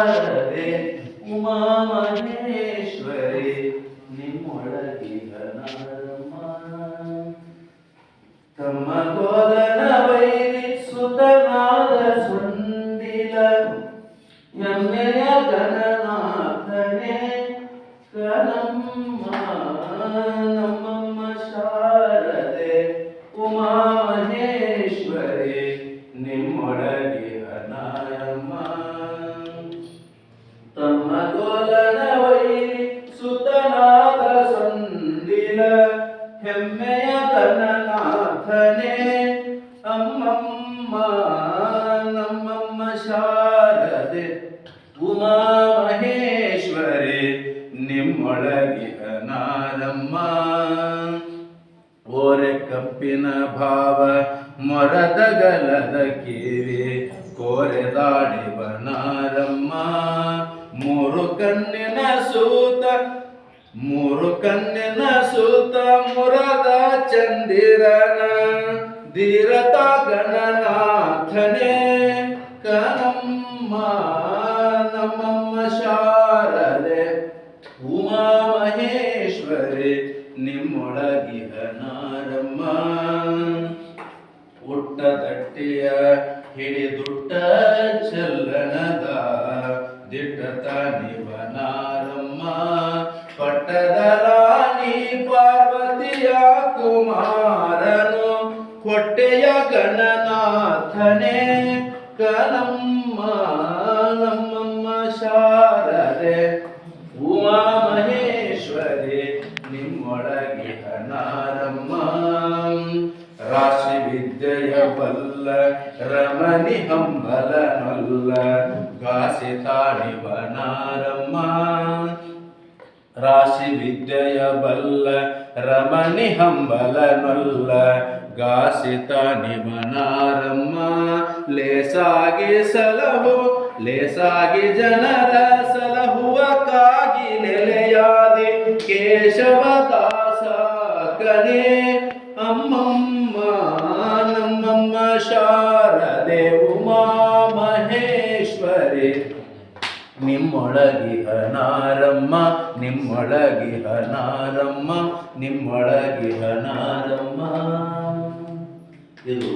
ಶಾರದೆ ಉಮಾ ಮಹೇಶ್ವರಿ ನಿಮ್ಮೊಳಗಿದ ನಾರಮ್ಮ ತಮ್ಮ ಗೋದನ ವೈರಿ ಸುತನಾದ ಸುಂದಿಲ ಎಮ್ಮೆಯ ಗಣನಾಥನೇ ಕನಮ್ಮ ನಮ್ಮಮ್ಮ ಶಾರದೆ ಉಮಾ ಮಹೇಶ್ವರಿ ನಿಮ್ಮೊಳಗಿದ ನಾರಮ್ಮ ತಮ್ಮ ಗೋಲನ ವೈರಿ ಸುತನಾದ ಸಂದಿಲ ಹೆಮ್ಮೆಯ ಕನನಾಥನೇ ಅಮ್ಮಮ್ಮ ನಮ್ಮಮ್ಮ ಶಾರದೆ ಉಮಾ ಮಹೇಶ್ವರಿ ನಿಮ್ಮೊಳಗಿದ ನಾರಮ್ಮ ಓರೆ ಕಪ್ಪಿನ ಭಾವ ಮೊರದಗಲದ ಕಿವಿ ಕೋರೆದಾಡಿವ ನಾರಮ್ಮ ಮೂರು ಕಣ್ಣಿನ ಸೂತ ಮುರದ ಚಂದಿರನ ಧೀರತ ಗಣನಾಥನೇ ಕನಮ್ಮ ನಮ್ಮಮ್ಮ ಶಾರದೆ ಉಮಾ ಮಹೇಶ್ವರಿ ನಿಮ್ಮೊಳಗಿದ ನಾರಮ್ಮ ಹುಟ್ಟದಟ್ಟಿಯ ಹಿಡಿದುಟ್ಟ ಚಲ್ಲಣದ ದಿಟ್ಟತ ನಿವ ನಾರಮ್ಮ ಪಟ್ಟದ ರಾಣಿ ಪಾರ್ವತಿಯ ಕುಮಾರನು ಹೊಟ್ಟೆಯ ಗಣನಾಥನೇ ಕನಮ್ಮ ನಮ್ಮಮ್ಮ ಶಾರದೆ ಉಮಾ ಮಹೇಶ್ವರಿ ನಿಮ್ಮೊಳಗಿದ ನಾರಮ್ಮ ರಾಶಿ ವಿದ್ಯೆಯ ಬಲ್ಲ ರಮಣಿ ಹಂಬಲನಲ್ಲ ಗಾಸಿ ತಾಣಿವ ನಾರಮ್ಮ ರಾಶಿ ವಿದ್ಯೆಯ ಬಲ್ಲ ರಮಣಿ ಹಂಬಲನಲ್ಲ ಗಾಸಿ ತಾಣಿವ ನಾರಮ್ಮ ಲೇಸಾಗಿ ಜನರ ಸಲಹುವ ಕಾಗಿ ನೆಲೆಯಾದಿ ಕೇಶವದಾಸ ಕನೇ ಅಮ್ಮಮ್ಮ ನಮ್ಮಮ್ಮ ಶಾರದೆ ಉಮಾ ಮಹೇಶ್ವರಿ ನಿಮ್ಮೊಳಗಿಹ ನಾರಮ್ಮ ನಿಮ್ಮೊಳಗಿಹ ನಾರಮ್ಮ ನಿಮ್ಮೊಳಗಿಹ ನಾರಮ್ಮ ಇದು